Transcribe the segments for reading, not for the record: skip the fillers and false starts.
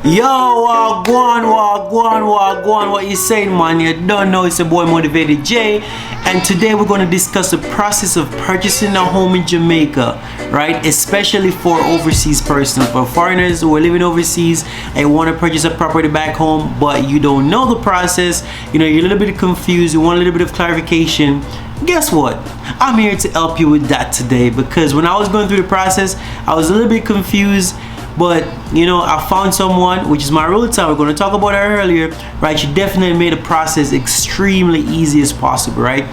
Yo, wagwan, what you saying, man? You don't know, it's your boy Motivated J, and today we're going to discuss the process of purchasing a home in Jamaica, right? Especially for overseas persons, for foreigners who are living overseas and want to purchase a property back home, but you don't know the process. You know, you're a little bit confused, you want a little bit of clarification. Guess what? I'm here to help you with that today, because when I was going through the process, I was a little bit confused. But you know, I found someone, which is my realtor. We're going to talk about her earlier, right? She definitely made the process extremely easy as possible, right?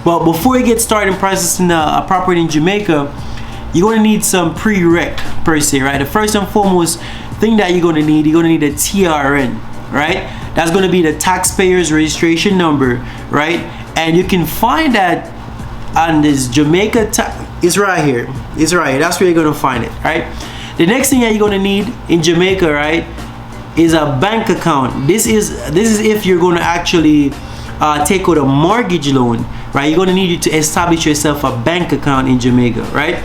But before you get started in processing a property in Jamaica, you're going to need some prereq per se, right? The first and foremost thing that you're going to need a TRN, right? That's going to be the taxpayer's registration number, right? And you can find that on this Jamaica. It's right here. It's right here. That's where you're going to find it, right? The next thing that you're going to need in Jamaica, right, is a bank account. This is if you're going to actually take out a mortgage loan, right? You're going to need to establish yourself a bank account in Jamaica, right?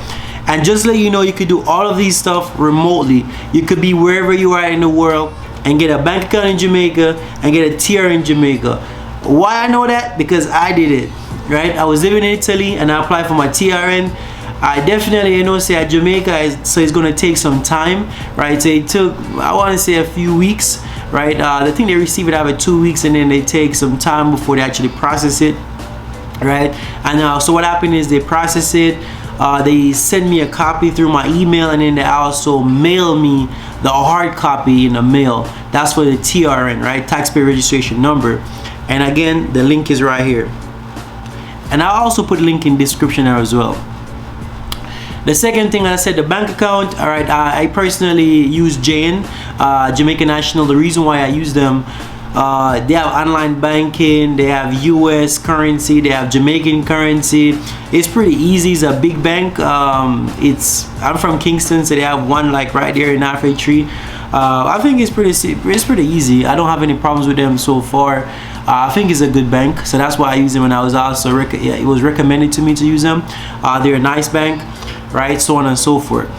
And just let you know, you could do all of these stuff remotely. You could be wherever you are in the world and get a bank account in Jamaica and get a TR in Jamaica. Why I know that? Because I did it, right? I was living in Italy and I applied for my TRN. I definitely, you know, say at Jamaica, so it's going to take some time, right? So it took, I want to say, a few weeks, right? The thing they receive it after 2 weeks, and then they take some time before they actually process it, right? And so what happened is they process it, they send me a copy through my email, and then they also mail me the hard copy in the mail. That's for the TRN, right? Taxpayer registration number. And again, the link is right here. And I'll also put a link in the description there as well. The second thing, I said, the bank account. All right, I personally use JN, Jamaica National. The reason why I use them, they have online banking, they have US currency, they have Jamaican currency. It's pretty easy. It's a big bank. I'm from Kingston, so they have one like right there in Halfway Tree. I think it's pretty easy. I don't have any problems with them so far. I think it's a good bank, so that's why I use them. And I was also it was recommended to me to use them. They're a nice bank, right? So on and so forth.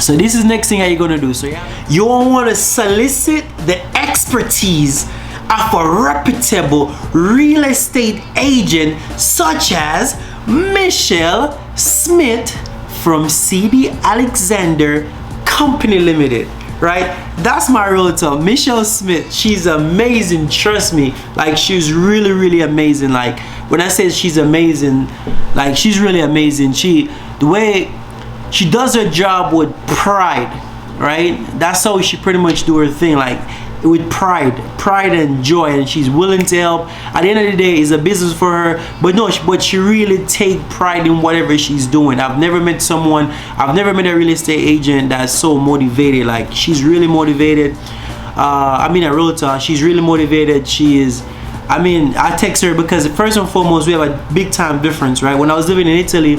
So this is next thing that you're gonna do. So yeah, you want to solicit the expertise of a reputable real estate agent such as Michelle Smith from CD Alexander Company Limited, right? That's my realtor, Michelle Smith. She's amazing, trust me. Like, she's really amazing. Like, when I say she's amazing, like, she's really amazing. The way she does her job with pride, right? That's how she pretty much do her thing, like with pride and joy, and she's willing to help. At the end of the day, it's a business for her, but she really take pride in whatever she's doing. I've never met a real estate agent that's so motivated. Like, she's really motivated. I mean, a realtor, she's really motivated. She is. I mean, I text her because first and foremost, we have a big time difference, right? When I was living in Italy,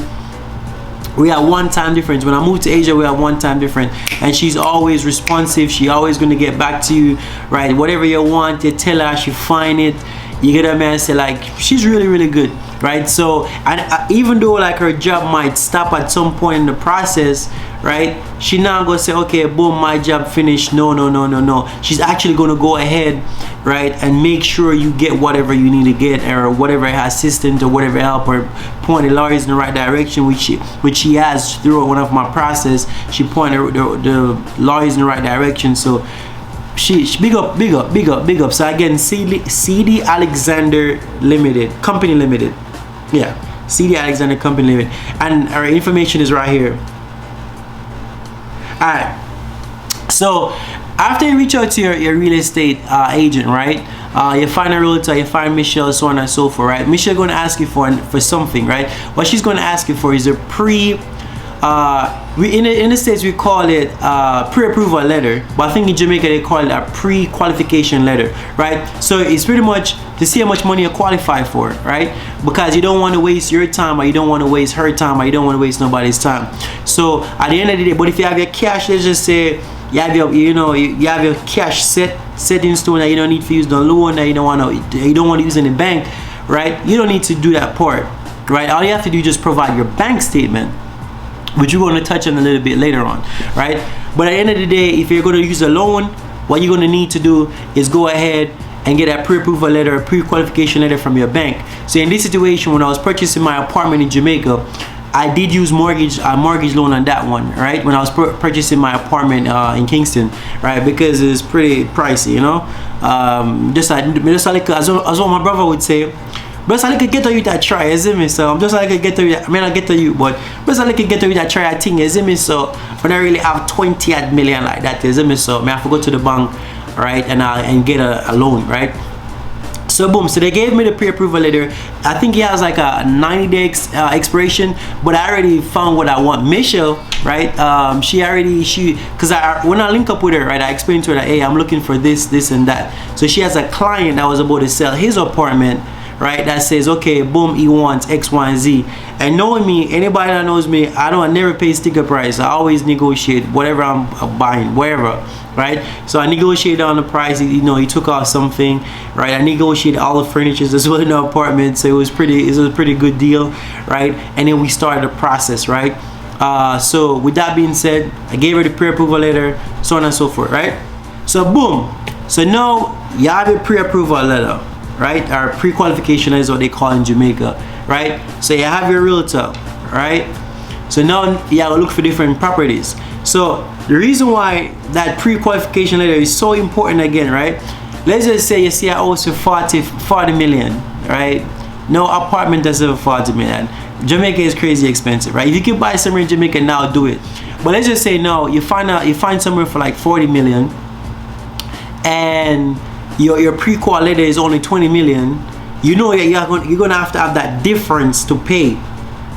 we had 1 time difference. When I moved to Asia, we had 1 time difference. And she's always responsive. She always gonna get back to you, right? Whatever you want, you tell her, she find it. You get her, man. Say, like, she's really good, right? So, and even though like her job might stop at some point in the process, right? She now gonna say, okay, boom, my job finished. No. She's actually gonna go ahead, right, and make sure you get whatever you need to get, or whatever assistant or whatever help, or point the lawyers in the right direction, which she has through one of my process. She pointed the lawyers in the right direction. So she big up. So again, CD Alexander Limited Company Limited. Yeah, CD Alexander Company Limited, and our information is right here. Alright, so after you reach out to your real estate agent, right, you find a realtor, you find Michelle, so on and so forth, right? Michelle going to ask you for something, right? What she's going to ask you for is a in the States we call it pre-approval letter, but I think in Jamaica they call it a pre-qualification letter, right? So it's pretty much to see how much money you qualify for, right? Because you don't want to waste your time, or you don't want to waste her time, or you don't want to waste nobody's time. So at the end of the day, but if you have your cash, let's just say you have your cash set in stone, that you don't need to use the loan, that you don't want to use in the bank, right? You don't need to do that part, right? All you have to do is just provide your bank statement, which we're going to touch on a little bit later on, right? But at the end of the day, if you're going to use a loan, what you're gonna need to do is go ahead and get a pre-approval letter, a pre-qualification letter from your bank. So in this situation, when I was purchasing my apartment in Jamaica, I did use mortgage loan on that one, right? When I was purchasing my apartment in Kingston, right? Because it's pretty pricey, you know. Just like as what my brother would say, but I like get to you that try, is it me? So I'm just like get to you. I mean, I get to you, but I like get to you that try. I think, is it me? So when I really have 20 million like that, is it me? So I have to go to the bank, right, and get a loan, right? So boom, so they gave me the pre-approval letter. I think it has like a 90-day expiration, but I already found what I want. Michelle, right? Because when I link up with her, right, I explained to her that, hey, I'm looking for this, and that. So she has a client that was about to sell his apartment, right? That says, okay, boom, he wants X, Y, and Z. And knowing me, anybody that knows me, I never pay sticker price. I always negotiate whatever I'm buying, wherever, right? So I negotiated on the price. You know, he took off something, right? I negotiated all the furniture as well in the apartment, so it was a pretty good deal, right? And then we started the process, right? So with that being said, I gave her the pre-approval letter, so on and so forth, right? So boom. So now you have a pre-approval letter, right? Our pre-qualification is what they call in Jamaica, right? So you have your realtor, right? So now you have to look for different properties. So the reason why that pre-qualification letter is so important again, right? Let's just say you see a house for 40 million, right? No apartment does have 40 million. Jamaica is crazy expensive, right? If you can buy somewhere in Jamaica now, do it. But let's just say no, you find somewhere for like 40 million, and your pre-qual letter is only 20 million. You know you're gonna have to have that difference to pay,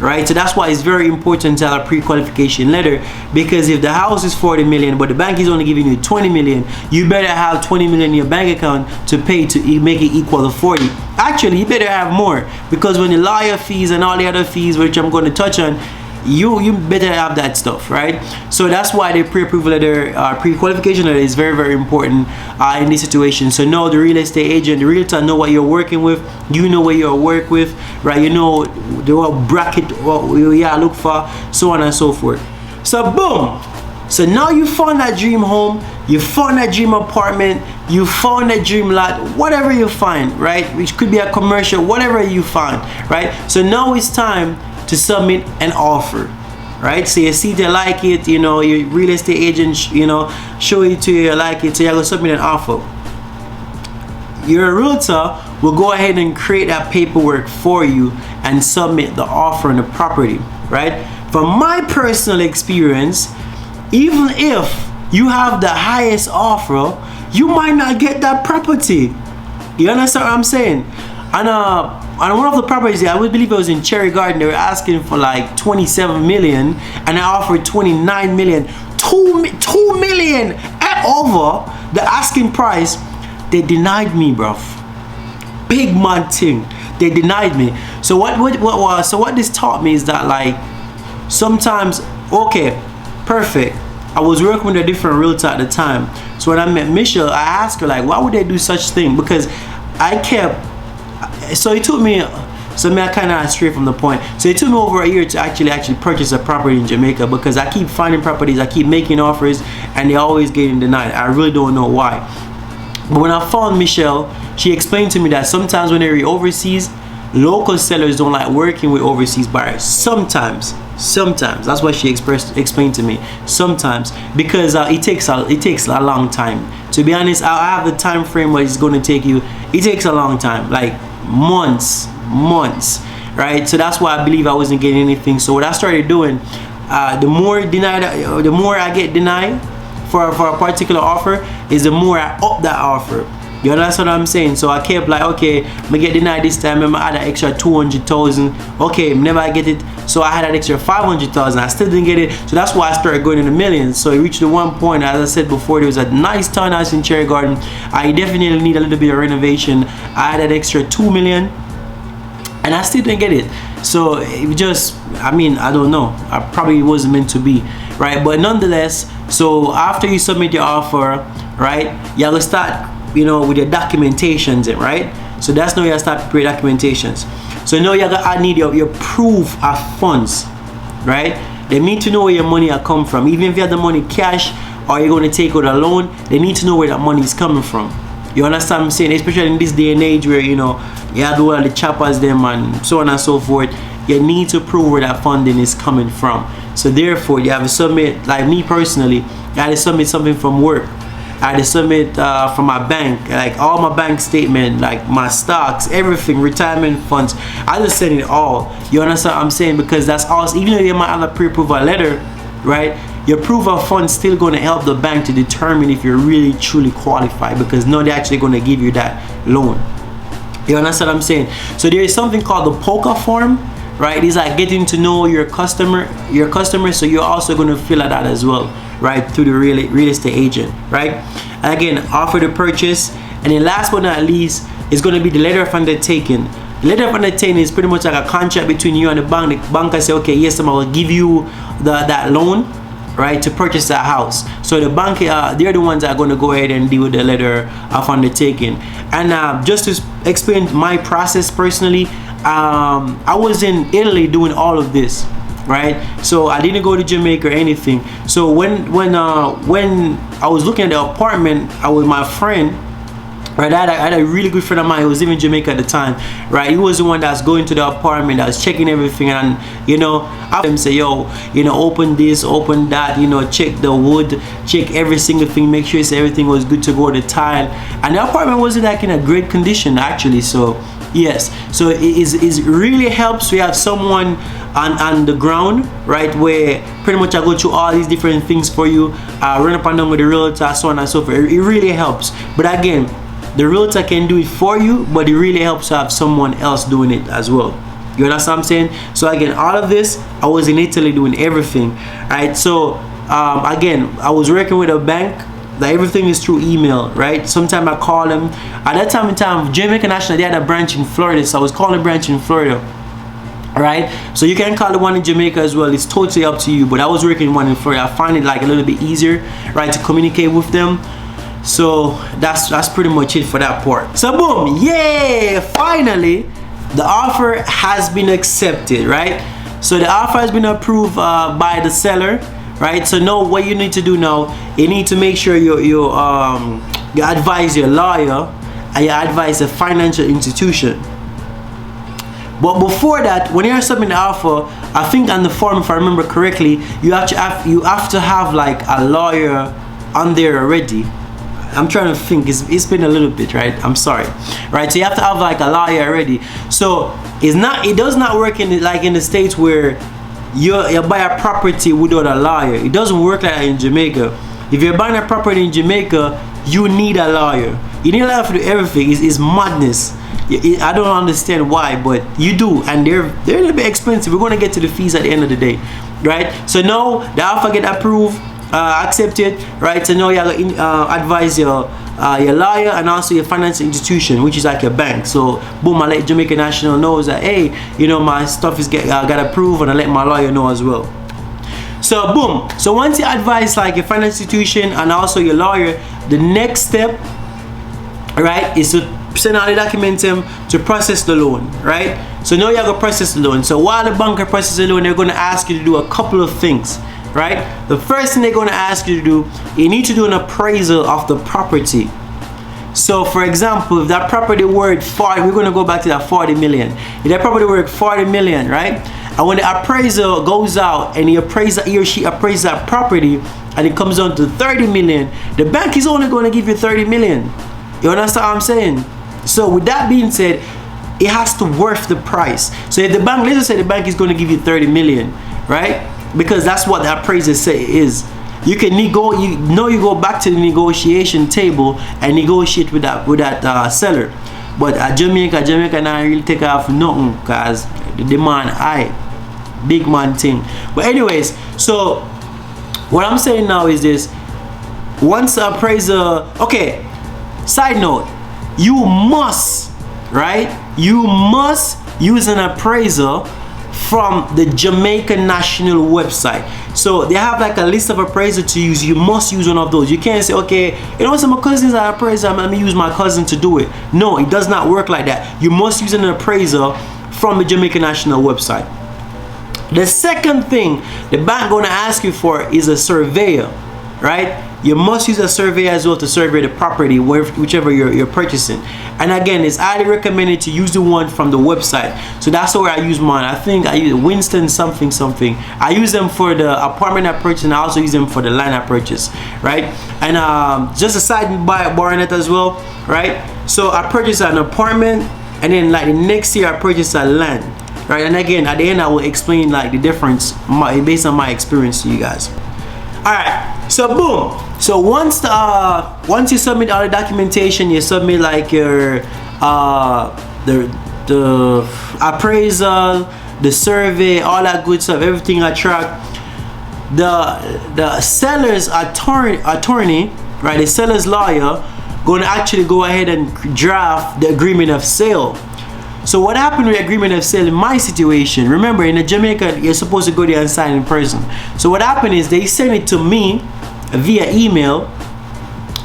right? So that's why it's very important to have a pre-qualification letter, because if the house is 40 million but the bank is only giving you 20 million, you better have 20 million in your bank account to pay to make it equal to 40. Actually, you better have more, because when the lawyer fees and all the other fees, which I'm going to touch on, you better have that stuff, right? So that's why the pre-approval letter, pre-qualification letter is very, very important in this situation. So now the real estate agent, the realtor, know what you're working with. You know what you're work with, right? You know what bracket, what you look for, so on and so forth. So boom. So now you found that dream home, you found that dream apartment, you found that dream lot, whatever you find, right? Which could be a commercial, whatever you find, right? So now it's time to submit an offer, right? So you see they like it, you know, your real estate agent, you know, show it to you, like it, so you're gonna submit an offer. Your realtor will go ahead and create that paperwork for you and submit the offer on the property, right? From my personal experience, even if you have the highest offer, you might not get that property. You understand what I'm saying? And on one of the properties, I would believe it was in Cherry Garden, they were asking for like 27 million, and I offered 29 million. 2 million and over the asking price. They denied me, bruv. Big mad thing. They denied me. So what this taught me is that, like, sometimes, okay, perfect, I was working with a different realtor at the time. So when I met Michelle, I asked her, like, why would they do such thing? Because I kept, so it took me, so I kind of strayed from the point. So it took me over a year to actually purchase a property in Jamaica, because I keep finding properties, I keep making offers, and they're always getting denied. I really don't know why. But when I found Michelle, she explained to me that sometimes when they're overseas, local sellers don't like working with overseas buyers. Sometimes that's what she explained to me. Sometimes, because it takes a long time. To be honest, I have the time frame what it's going to take you. It takes a long time, like months, right? So that's why I believe I wasn't getting anything. So what I started doing, the more I get denied for a particular offer, is the more I up that offer. You understand what I'm saying? So I kept like, okay, I get denied this time, I'm add an extra 200,000. Okay, never I get it, so I had an extra 500,000. I still didn't get it, so that's why I started going in the millions. So it reached the one point, as I said before, there was a nice townhouse in Cherry Garden. I definitely need a little bit of renovation. I had an extra 2 million, and I still didn't get it. So it just, I mean, I don't know, I probably wasn't meant to be, right? But nonetheless, so after you submit your offer, right, you have to start, you know, with your documentations, right? So that's now you start prepare documentations. So now I need your proof of funds, right? They need to know where your money are come from. Even if you have the money cash or you're going to take out a loan, they need to know where that money is coming from. You understand what I'm saying? Especially in this day and age where, you know, you have all the choppers them and so on and so forth. You need to prove where that funding is coming from. So therefore, you have to submit, like me personally, I had to submit something from work. I had to submit from my bank, like all my bank statement, like my stocks, everything, retirement funds. I just send it all. You understand what I'm saying? Because that's also, even though you might have a pre-approval letter, right? Your proof of funds still going to help the bank to determine if you're really truly qualified, because now they're actually going to give you that loan. You understand what I'm saying? So there is something called the POCA form, right? It's like getting to know your customer. So you're also going to fill out that as well, right? Through the real estate agent, right? And again, offer to purchase. And then last but not least, is going to be the letter of undertaking. The letter of undertaking is pretty much like a contract between you and the bank. The bank can say, okay, yes, I will give you that loan, right, to purchase that house. So the bank, they're the ones that are going to go ahead and deal with the letter of undertaking. And just to explain my process personally, I was in Italy doing all of this, right? So I didn't go to Jamaica or anything. So when I was looking at the apartment, I was with my friend. Right, I had a really good friend of mine who was living in Jamaica at the time. Right, he was the one that's going to the apartment, that was checking everything, and you know, I him say, yo, you know, open this, open that, you know, check the wood, check every single thing, make sure everything was good to go, the tile, and the apartment wasn't like in a great condition actually. So yes, so it really helps. We have someone on the ground, right, where pretty much I go through all these different things for you, run up and down with the realtor, so on and so forth. It really helps. But again, the realtor can do it for you, but it really helps to have someone else doing it as well. You understand what I'm saying? So again, all of this, I was in Italy doing everything, right? So again, I was working with a bank that everything is through email, right? Sometimes I call them. At that time in time, Jamaica National, they had a branch in Florida, so I was calling a branch in Florida, right? So you can call the one in Jamaica as well. It's totally up to you, but I was working one in Florida. I find it like a little bit easier, right, to communicate with them. So that's pretty much it for that part. So boom, yeah, finally the offer has been accepted, right? So the offer has been approved by the seller, right? So now what you need to do now, you need to make sure you advise your lawyer and you advise a financial institution. But before that, when you're submitting the offer, I think on the form, if I remember correctly, you have to have like a lawyer on there already. I'm trying to think, it's been a little bit, right? I'm sorry, right? So you have to have like a lawyer already. So it does not work in the States where you buy a property without a lawyer. It doesn't work like that in Jamaica. If you're buying a property in Jamaica, you need a lawyer. You need a lawyer to do everything. It's madness. I don't understand why, but you do, and they're a little bit expensive. We're going to get to the fees at the end of the day, right? So now the offer get approved, accepted, right? So now you have to advise your lawyer and also your financial institution, which is like your bank. So boom, I let Jamaica National know that, hey, you know, my stuff is got approved, and I let my lawyer know as well. So boom, so once you advise like your financial institution and also your lawyer, the next step, right, is to send out the documents to process the loan, right? So now you have to process the loan. So while the banker processes the loan, they're going to ask you to do a couple of things, right? The first thing they're going to ask you to do, you need to do an appraisal of the property. So for example, if that property worth 40, we're going to go back to that 40 million. If that property worth 40 million, right? And when the appraiser goes out and he or she appraises that property and it comes down to 30 million, the bank is only going to give you 30 million. You understand what I'm saying? So with that being said, it has to worth the price. So if the bank, let's just say the bank is going to give you 30 million, right? Because that's what the appraiser say it is. You can you go back to the negotiation table and negotiate with that seller. But at Jamaica not really take off nothing because the demand high, big man thing. But anyways, so what I'm saying now is this: once the appraiser, okay. Side note, you must use an appraiser from the Jamaica National website. So they have like a list of appraisers to use. You must use one of those. You can't say, okay, you know, some of my cousins are appraiser, let me use my cousin to do it. No, it does not work like that. You must use an appraiser from the Jamaica National website. The second thing the bank gonna ask you for is a surveyor, right? you must use a survey as well to survey the property, whichever you're purchasing. And again, it's highly recommended to use the one from the website. So that's where I use mine. I think I use Winston something. I use them for the apartment I purchased, and I also use them for the land I purchased, right? And just a side bar on it as well, right? So I purchased an apartment, and then like the next year I purchased a land, right? And again, at the end I will explain like the difference based on my experience to you guys. All right, so boom. So once you submit all the documentation, you submit like your the appraisal, the survey, all that good stuff, everything I track. The seller's attorney, right? The seller's lawyer going to actually go ahead and draft the agreement of sale. So what happened with the agreement of sale in my situation, remember in Jamaica you're supposed to go there and sign in person. So what happened is they sent it to me via email.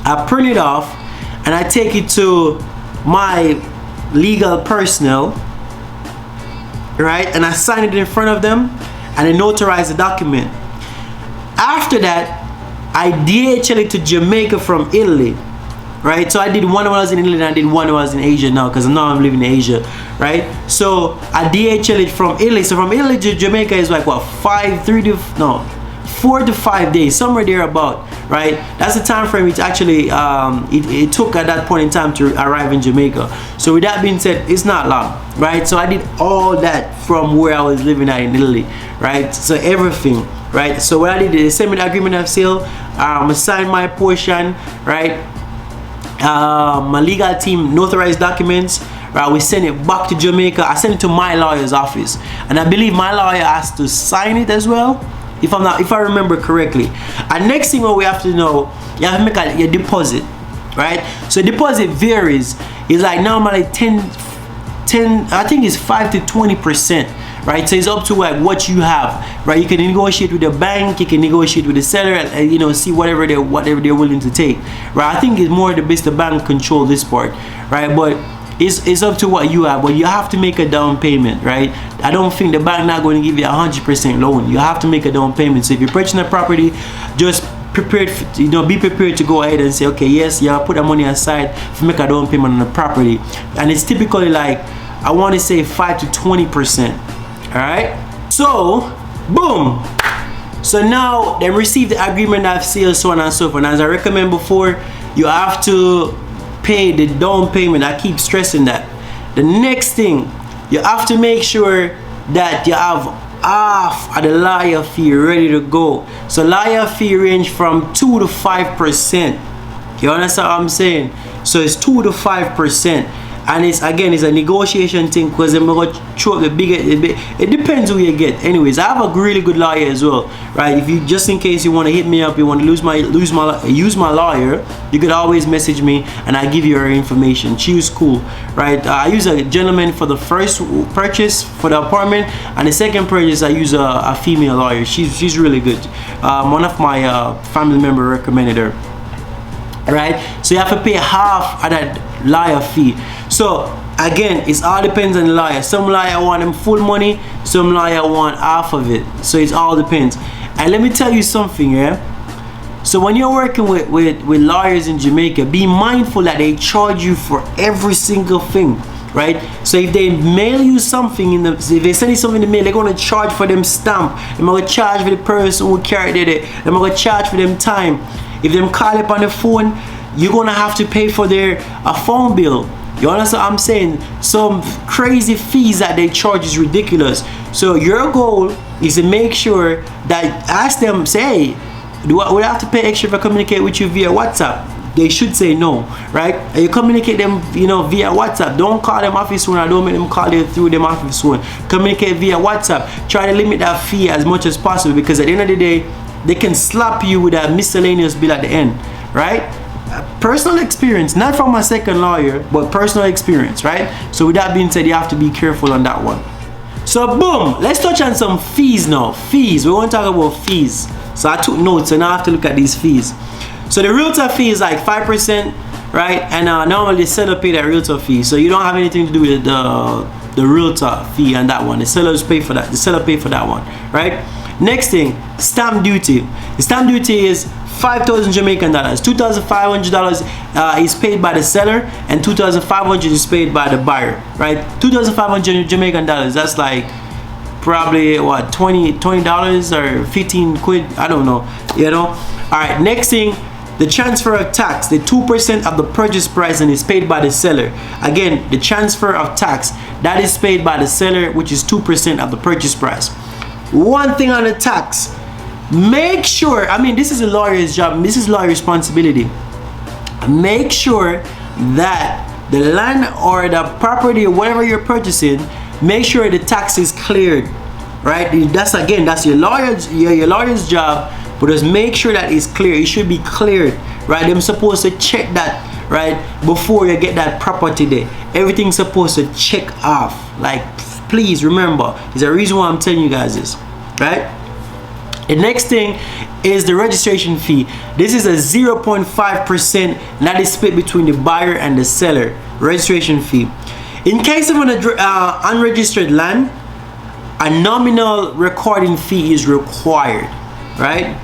I print it off and I take it to my legal personnel, right? And I sign it in front of them and I notarize the document. After that, I DHL it to Jamaica from Italy, right? So I did one when I was in Italy and I did one when I was in Asia now, because now I'm living in Asia, right? So I DHL it from Italy. So from Italy to Jamaica is like what, 4 to 5 days, somewhere there about, right? That's the time frame it actually it took at that point in time to arrive in Jamaica. So with that being said, it's not long, right? So I did all that from where I was living at in Italy, right? So everything, right? So what I did is they sent me the agreement of sale, I signed my portion, right? My legal team notarized documents, right? We sent it back to Jamaica. I sent it to my lawyer's office, and I believe my lawyer has to sign it as well, if I remember correctly. And next thing what we have to know, you have to make your deposit, right? So deposit varies. It's like normally 10 I think it's 5 to 20%, right? So it's up to like what you have, right? You can negotiate with the bank, you can negotiate with the seller, and you know, see whatever they're willing to take, right? I think it's more the best the bank control this part, right? But it's up to what you have, but you have to make a down payment, right? I don't think the bank not going to give you 100% loan. You have to make a down payment. So if you're purchasing a property, just prepared, be prepared to go ahead and say, okay, yes, yeah, put the money aside to make a down payment on the property. And it's typically like, I want to say 5 to 20%. All right. So boom. So now they receive the agreement of sale, so on and so forth. And as I recommend before, you have to pay the down payment. I keep stressing that. The next thing, you have to make sure that you have half of the lawyer fee ready to go. So lawyer fee range from 2 to 5%. You understand what I'm saying? So it's 2 to 5%. And it's again, it's a negotiation thing, because I'm gonna throw the bigger. It depends who you get. Anyways, I have a really good lawyer as well, right? If you, just in case you want to hit me up, you want to use my lawyer, you could always message me and I give you her information. She was cool, right? I use a gentleman for the first purchase for the apartment, and the second purchase I use a female lawyer. She's really good. One of my family member recommended her. Right, so you have to pay half of that lawyer fee. So again, it all depends on the lawyer. Some lawyer want them full money, some lawyer want half of it. So it all depends. And let me tell you something, yeah. So when you're working with lawyers in Jamaica, be mindful that they charge you for every single thing, right? So if they mail you something if they send you something in the mail, they're gonna charge for them stamp. They're gonna charge for the person who carried it. They're gonna charge for them time. If them call up on the phone, you're gonna have to pay for their phone bill. You understand what I'm saying? Some crazy fees that they charge is ridiculous. So your goal is to make sure that, ask them, say, hey, would I have to pay extra if I communicate with you via WhatsApp? They should say no, right? And you communicate them, via WhatsApp. Don't call them office phone, or don't make them call you through them office phone. Communicate via WhatsApp. Try to limit that fee as much as possible, because at the end of the day, they can slap you with a miscellaneous bill at the end, right? Personal experience, not from my second lawyer, but personal experience, right? So with that being said, you have to be careful on that one. So boom, let's touch on some fees now. Fees, we want to talk about fees. So I took notes, and now I have to look at these fees. So the realtor fee is like 5%, right? And normally the seller pay that realtor fee, so you don't have anything to do with the realtor fee and that one. The sellers pay for that. The seller pay for that one, right? Next thing, stamp duty. The stamp duty is 5,000 Jamaican dollars. $2,500 is paid by the seller, and 2,500 is paid by the buyer, right? 2,500 Jamaican dollars. That's like probably what, $20 or 15 quid, I don't know, you know. All right, next thing, the transfer of tax, the 2% of the purchase price, and is paid by the seller. Again, the transfer of tax, that is paid by the seller, which is 2% of the purchase price. One thing on the tax, make sure, I mean, this is a lawyer's job, this is lawyer responsibility. Make sure that the land or the property or whatever you're purchasing, make sure the tax is cleared, right? That's, again, that's your lawyer's job, but just make sure that it's clear. It should be cleared, right? They're supposed to check that, right, before you get that property there. Everything's supposed to check off. Like, please remember, there's a reason why I'm telling you guys this, right? The next thing is the registration fee. This is a 0.5%, and that is split between the buyer and the seller. Registration fee. In case of an unregistered land, a nominal recording fee is required, right?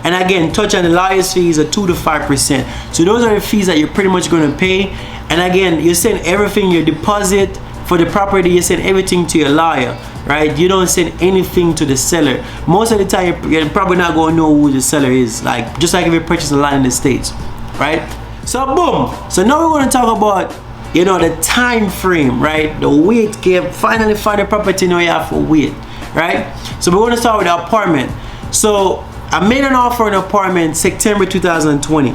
And again, touch on the lawyer's fees are 2 to 5%. So those are the fees that you're pretty much going to pay. And again, you send everything, your deposit for the property, you send everything to your lawyer, right? You don't send anything to the seller. Most of the time, you're probably not going to know who the seller is. Like, just like if you purchase a land in the States, right? So boom. So now we're going to talk about, you know, the time frame, right? The wait game. Finally find a property, now you have to wait, right? So we're going to start with the apartment. So I made an offer on an apartment September 2020.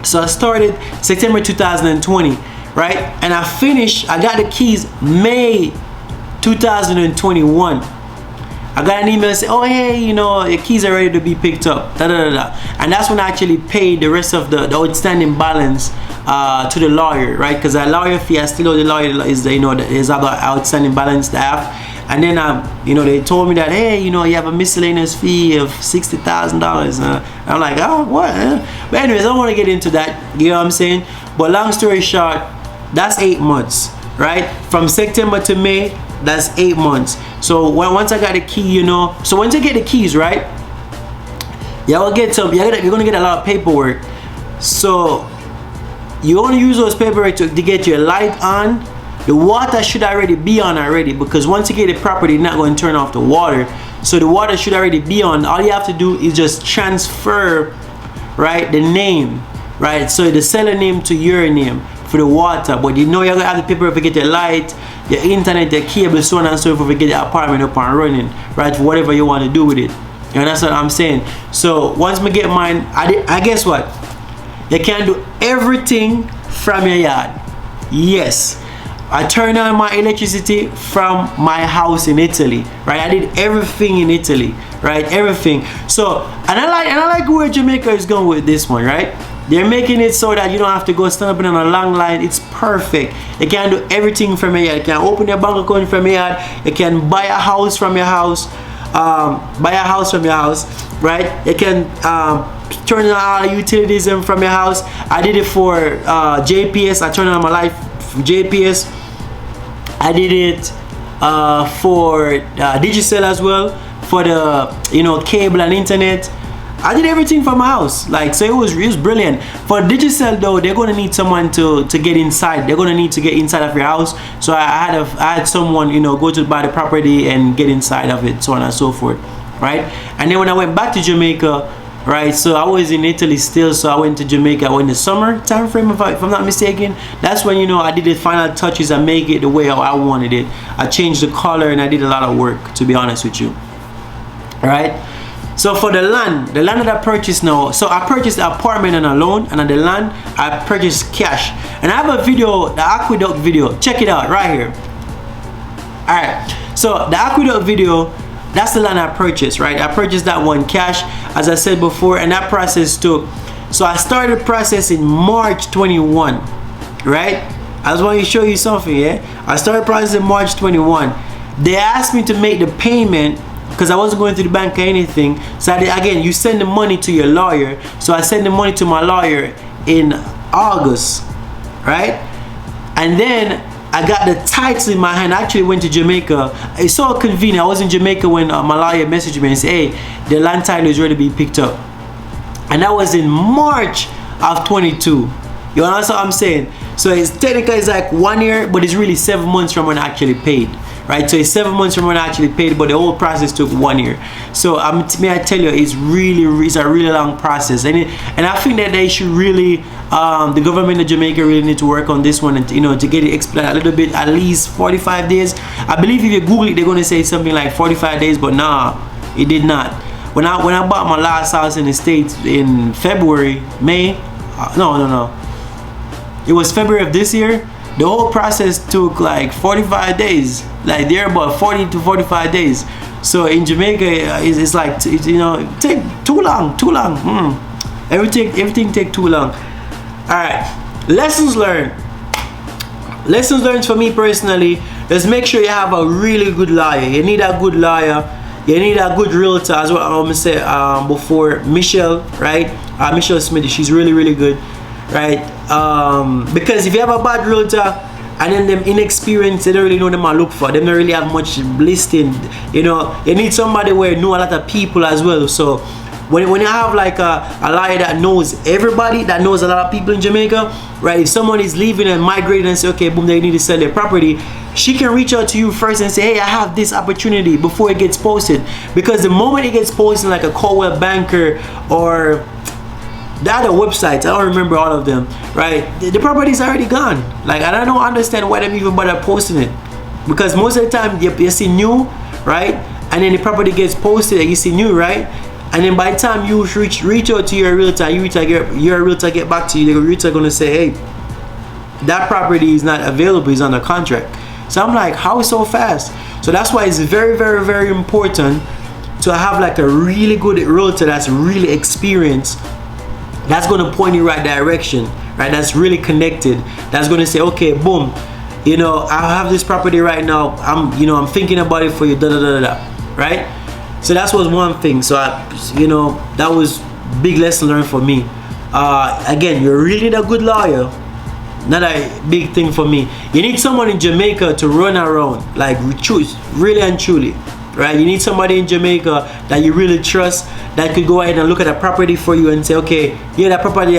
So I started September 2020, right? And I got the keys May 2021. I got an email saying, oh hey, you know, your keys are ready to be picked up, da, da, da, da. And that's when I actually paid the rest of the outstanding balance to the lawyer, right? Because that lawyer fee, I still owe the lawyer, is, you know, his other outstanding balance that I have. And then you know, they told me that, hey, you know, you have a miscellaneous fee of $60,000. I'm like, oh, what? But anyways, I don't want to get into that, you know what I'm saying? But long story short, that's 8 months, right? From September to May, that's 8 months. So once I got the key, you know, so once you get the keys, right, you're gonna get a lot of paperwork. So you only use those paperwork to get your light on. The water should already be on already, because once you get the property, you're not going to turn off the water. So the water should already be on. All you have to do is just transfer, right, the name, right? So the seller name to your name for the water. But you know you're going to have the paperwork to get your light, your internet, your cable, so on and so forth, to get the apartment up and running, right? For whatever you want to do with it. And that's what I'm saying. So once we get mine, I guess what? You can do everything from your yard. Yes. I turned on my electricity from my house in Italy, right? I did everything in Italy, right? Everything. So, and I like where Jamaica is going with this one, right? They're making it so that you don't have to go stand up in a long line. It's perfect. You can do everything from your yard. You can open your bank account from your yard. You can buy a house from your house. Right? You can turn on all the utilities from your house. I did it for JPS. I turned on my light from JPS. I did it for Digicel as well, for the, you know, cable and internet. I did everything from my house, like, so it was brilliant. For Digicel though, they're gonna need someone to get inside. They're gonna need to get inside of your house. So I had someone, you know, go to buy the property and get inside of it, so on and so forth, right? And then when I went back to Jamaica, right, so I was in Italy still, so I went to Jamaica in the summer time frame, if I'm not mistaken. That's when, you know, I did the final touches and make it the way I wanted it. I changed the color and I did a lot of work, to be honest with you. All right. So for the land that I purchased now, so I purchased the apartment on a loan, and on the land I purchased cash. And I have a video, the aqueduct video. Check it out right here. All right. So the aqueduct video, that's the land I purchased, right? I purchased that one cash, as I said before, and that process took. So I started the process in March 21, right? I just want to show you something, yeah? I started the process in March 21. They asked me to make the payment because I wasn't going to the bank or anything. So again, you send the money to your lawyer. So I sent the money to my lawyer in August, right? And then I got the title in my hand. I actually went to Jamaica. It's so convenient. I was in Jamaica when my lawyer messaged me and said, hey, the land title is ready to be picked up. and that was in March of 22. You understand what I'm saying? So it's technically it's like 1 year, but it's really 7 months from when I actually paid, right? So it's 7 months from when I actually paid, but the whole process took 1 year. So may I tell you, it's a really long process, and I think that they should really, the government of Jamaica really need to work on this one, and to get it explained a little bit, at least 45 days. I believe if you Google it, they're gonna say something like 45 days, but nah, it did not. When I bought my last house in the States in February, no. It was February of this year. The whole process took like 45 days. Like they're about 40 to 45 days. So in Jamaica, it's like, it take too long. Everything take too long. All right, lessons learned. Lessons learned for me personally, is make sure you have a really good lawyer. You need a good lawyer. You need a good realtor, as what I'm gonna say before. Michelle, right? Michelle Smith, she's really good, right? Because if you have a bad realtor and then them inexperienced, they don't really know them to look for. They don't really have much listing. You need somebody where you know a lot of people as well. So when you have like a lawyer that knows everybody, that knows a lot of people in Jamaica, right? If someone is leaving and migrating and say, okay, boom, they need to sell their property, she can reach out to you first and say, hey, I have this opportunity, before it gets posted. Because the moment it gets posted, like a Coldwell Banker or the other websites, I don't remember all of them, right? The property's already gone. Like, and I don't understand why them even bother posting it. Because most of the time you see new, right? And then the property gets posted and you see new, right? And then by the time you reach out to your realtor, your realtor get back to you, the realtor gonna say, hey, that property is not available, it's under contract. So I'm like, how so fast? So that's why it's very important to have like a really good realtor that's really experienced, that's going to point you right direction, right? That's really connected, that's going to say, okay, boom, I have this property right now, I'm thinking about it for you, right? So that was one thing. So that was big lesson learned for me. Again, you really need a good lawyer. Not a big thing for me. You need someone in Jamaica to run around, like really and truly, right? You need somebody in Jamaica that you really trust, that could go ahead and look at a property for you and say, okay, yeah, that property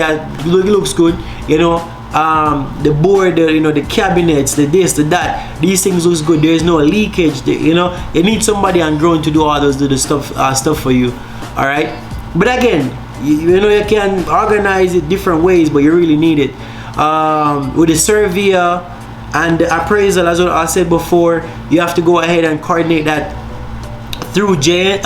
looks good, the board, the cabinets, the this, the that, these things looks good, there's no leakage, you need somebody on ground to do all those stuff for you. All right, but again, you can organize it different ways, but you really need it. With the surveyor and the appraisal, as I said before, you have to go ahead and coordinate that through Jane.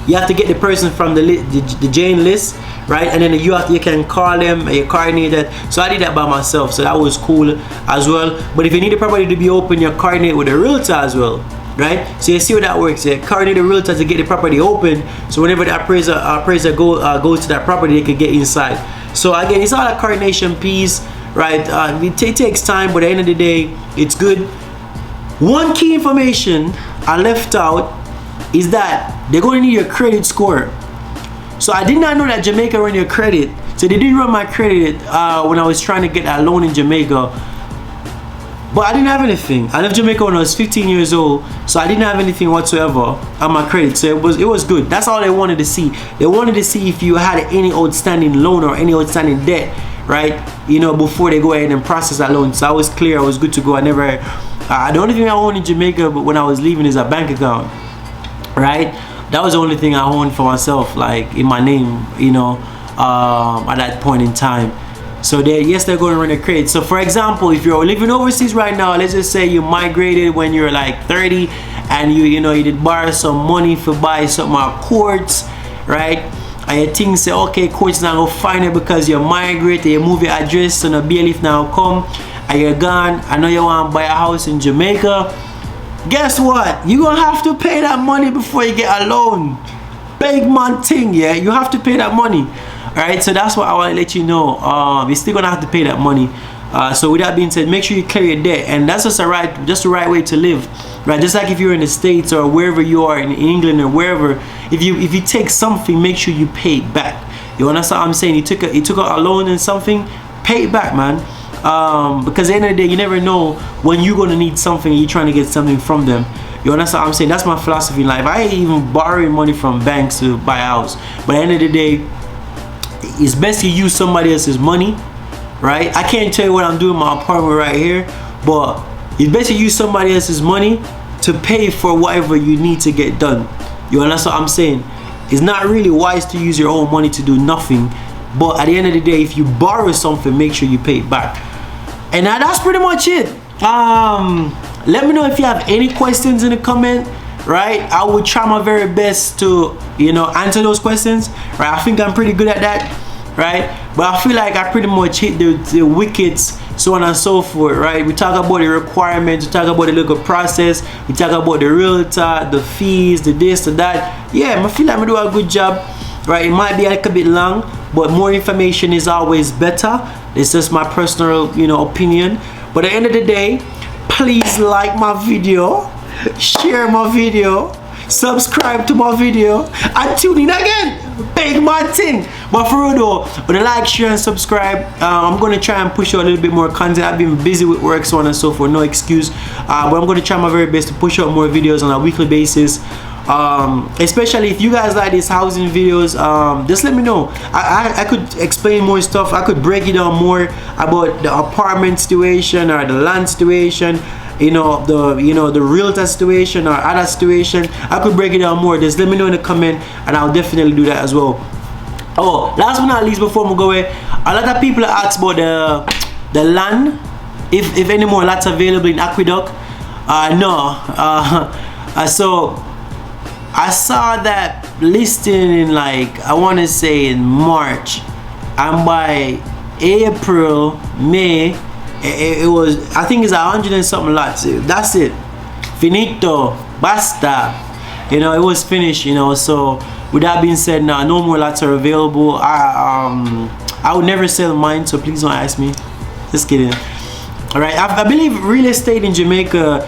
You have to get the person from the Jane list, right? And then you can call them and you coordinate that. So I did that by myself, so that was cool as well. But if you need the property to be open, you coordinate with a realtor as well, right? So you see how that works. You coordinate the realtor to get the property open, so whenever the appraiser goes to that property, they can get inside. So again, it's all a coordination piece, right? It takes time, but at the end of the day, it's good. One key information I left out is that they're going to need your credit score. So I did not know that Jamaica run your credit. So they did run my credit when I was trying to get a loan in Jamaica. But I didn't have anything. I left Jamaica when I was 15 years old, so I didn't have anything whatsoever on my credit. So it was good. That's all they wanted to see. They wanted to see if you had any outstanding loan or any outstanding debt, right? Before they go ahead and process that loan. So I was clear. I was good to go. The only thing I owned in Jamaica, but when I was leaving, is a bank account, right? That was the only thing I owned for myself, like in my name, at that point in time. So they're going to run a credit. So for example, if you're living overseas right now, let's just say you migrated when you're like 30 and you did borrow some money for buy something at Courts, right? And you think say, okay, Courts now go find it because you migrate, you move your address, so no bailiff now come and you're gone. I know you want to buy a house in Jamaica. Guess what? You're gonna have to pay that money before you get a loan. Big man thing, yeah? You have to pay that money. Alright, so that's what I want to let you know. You're still gonna have to pay that money. So with that being said, make sure you clear your debt, and that's just the right way to live, right? Just like if you're in the States or wherever you are in England or wherever, if you take something, make sure you pay it back. You understand what I'm saying? You took a loan and something, pay it back, man. Because at the end of the day, you never know when you're gonna need something and you're trying to get something from them. You understand what I'm saying? That's my philosophy in life. I ain't even borrowing money from banks to buy a house, but at the end of the day, it's best to use somebody else's money, right? I can't tell you what I'm doing in my apartment right here, but it's best to use somebody else's money to pay for whatever you need to get done. You understand what I'm saying? It's not really wise to use your own money to do nothing, but at the end of the day, if you borrow something, make sure you pay it back. And that's pretty much it. Let me know if you have any questions in the comment, right? I will try my very best to, you know, answer those questions, right? I think I'm pretty good at that, right? But I feel like I pretty much hit the wickets, so on and so forth, right? We talk about the requirements, we talk about the legal process, we talk about the realtor, the fees, the this, the that. Yeah, I feel like I do a good job, right? It might be a little bit long, but more information is always better. It's just my personal, you know, opinion. But at the end of the day, please like my video, share my video, subscribe to my video, and tune in again. Big man thing. But for real though, with a like, share, and subscribe, I'm gonna try and push out a little bit more content. I've been busy with work, so on and so forth, no excuse. But I'm gonna try my very best to push out more videos on a weekly basis. Especially if you guys like these housing videos, just let me know. I could explain more stuff. I could break it down more about the apartment situation or the land situation, you know, the realtor situation or other situation. I could break it down more. Just let me know in the comment, and I'll definitely do that as well. Oh, last but not least, before we go away, a lot of people ask about the land, if any more lots available in Aqueduct. No. So I saw that listing in, like, I want to say in March, and by April, May, it was, I think it's 100 and something lots. That's it. Finito, basta. You know, it was finished. You know, so with that being said, now no more lots are available. I would never sell mine, so please don't ask me. Just kidding. All right, I believe real estate in Jamaica,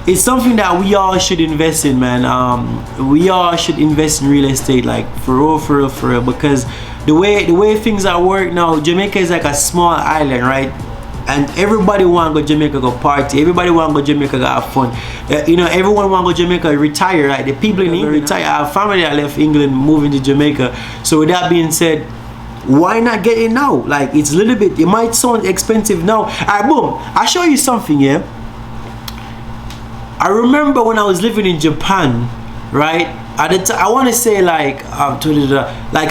it's something that we all should invest in, man. We all should invest in real estate, like for real, because the way things are work now, Jamaica is like a small island, right? And everybody want to go Jamaica, go party. Everybody want to go Jamaica, go have fun. You know, everyone want to go Jamaica, retire, right? The people in England retire. I have family that left England, moving to Jamaica. So with that being said, why not get it now? Like, it's a little bit, it might sound expensive now. Alright, boom, I'll show you something, yeah? I remember when I was living in Japan, right? At the time, I want to say like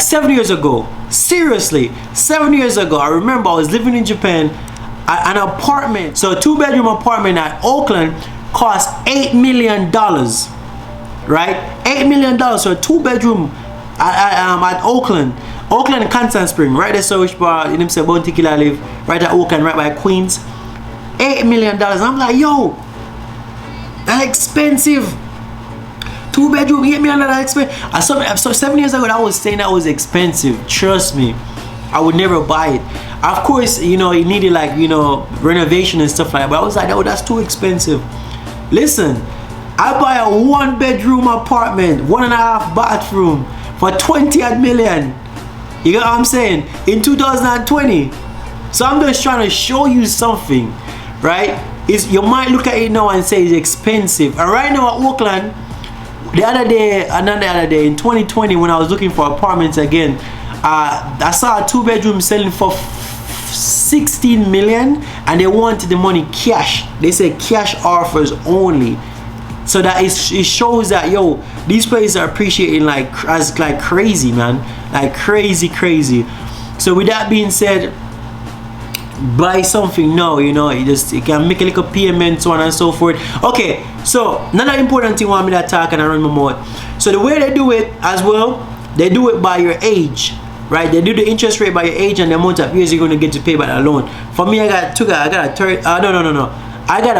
7 years ago. Seriously, 7 years ago, I remember I was living in Japan. An apartment, so a 2-bedroom apartment at Oakland cost $8 million, right? $8 million, so a 2-bedroom at Oakland and Constant Spring, right there. So which bar in himself Bounty Killer live, right at Oakland, right by Queens. $8 million. I'm like, yo, that's expensive. 2-bedroom, $8 million, that's expensive. So 7 years ago, I was saying that was expensive. Trust me, I would never buy it. Of course, you know, it needed, like, you know, renovation and stuff like that, but I was like, oh, that's too expensive. Listen, I buy a 1-bedroom apartment, 1.5 bathroom for 20 million. You get what I'm saying? In 2020. So I'm just trying to show you something, right? You might look at it now and say it's expensive. And right now at Oakland, another day in 2020, when I was looking for apartments again, I saw a 2-bedroom selling for 16 million, and they wanted the money cash. They said cash offers only. So that it shows that, yo, these places are appreciating like crazy, man, like crazy. So with that being said, buy something now, you know. You can make a little payment, so on and so forth. Okay, so another important thing I want me to talk, and I run my mouth. So the way they do it as well, they do it by your age, right? They do the interest rate by your age and the amount of years you're going to get to pay back that loan. For me, I got a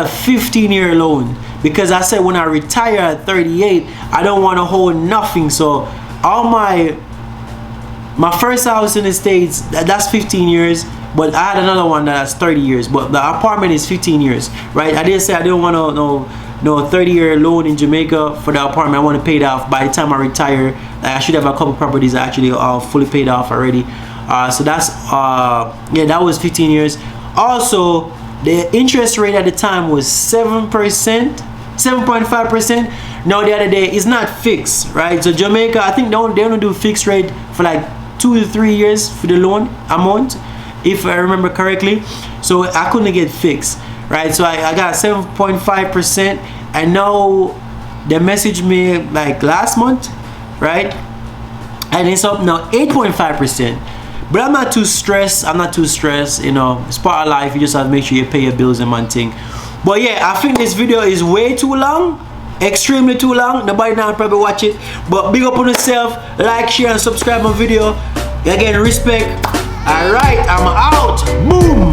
15-year loan, because I said when I retire at 38, I don't want to hold nothing. So all my first house in the States, that's 15 years, but I had another one that's 30 years, but the apartment is 15 years, right? I didn't say I didn't want no 30-year loan in Jamaica for the apartment. I want to pay it off by the time I retire. I should have a couple properties actually fully paid off already. So that's yeah, that was 15 years. Also, the interest rate at the time was 7%, 7.5%. Now the other day, it's not fixed, right? So Jamaica, I think they only do fixed rate for like 2 to 3 years for the loan amount, if I remember correctly. So I couldn't get fixed, right? So I got 7.5%, and now they messaged me like last month, right? And it's up now 8.5%. But I'm not too stressed. You know, it's part of life. You just have to make sure you pay your bills and one thing. But yeah, I think this video is way too long, extremely too long. Nobody now probably watch it. But big up on yourself, like, share, and subscribe my video. Again, respect. Alright, I'm out. Boom.